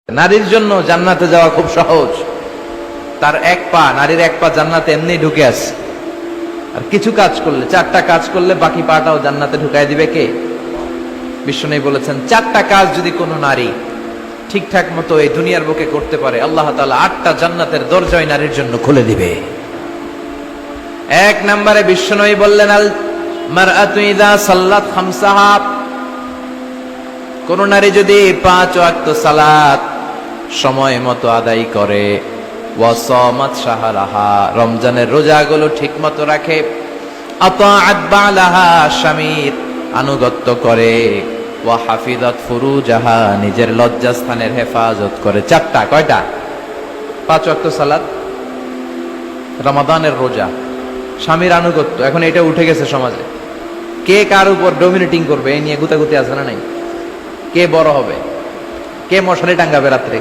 নারীর জন্য জান্নাতে যাওয়া খুব সহজ। তার এক পা, নারীর এক পা জান্নাতে এমনি ঢুকে আছে। আর কিছু কাজ করলে, 4টা কাজ করলে বাকি পাটাও জান্নাতে ঢুকাই দিবে কে? বিষ্ণু বলেছেন 4টা কাজ যদি কোনো নারী ঠিকঠাক মতো এই দুনিয়ার বুকে করতে পারে, আল্লাহ তাআলা 8টা জান্নাতের দরজাই নারীর জন্য খুলে দিবে। এক নম্বরে বিষ্ণু বললেন, আল মারআতু ইযা সাল্লাত খামসাহা, কোন নারী যদি 5 ওয়াক্ত সালাত সময় মতো আদায় করে, ওয়াসামাত শাহরাহা, রমজানের রোজাগুলো ঠিকমতো রাখে, আতাআত বালাহা, স্বামীর আনুগত্য করে, ওয়া হাফিজাত ফুরুজাহা, নিজের লজ্জাস্থানের হেফাজত করে। 4টা, কয়টা? 5 ওয়াক্ত সালাত, রমাদানের রোজা, স্বামীর আনুগত্য। এখন এটা উঠে গেছে সমাজে। কে কার উপর ডমিনেটিং করবে এই নিয়ে গুতাগুতি আছে না নাই? কে বড় হবে, কে মশারি টাঙ্গাবে রাত্রে?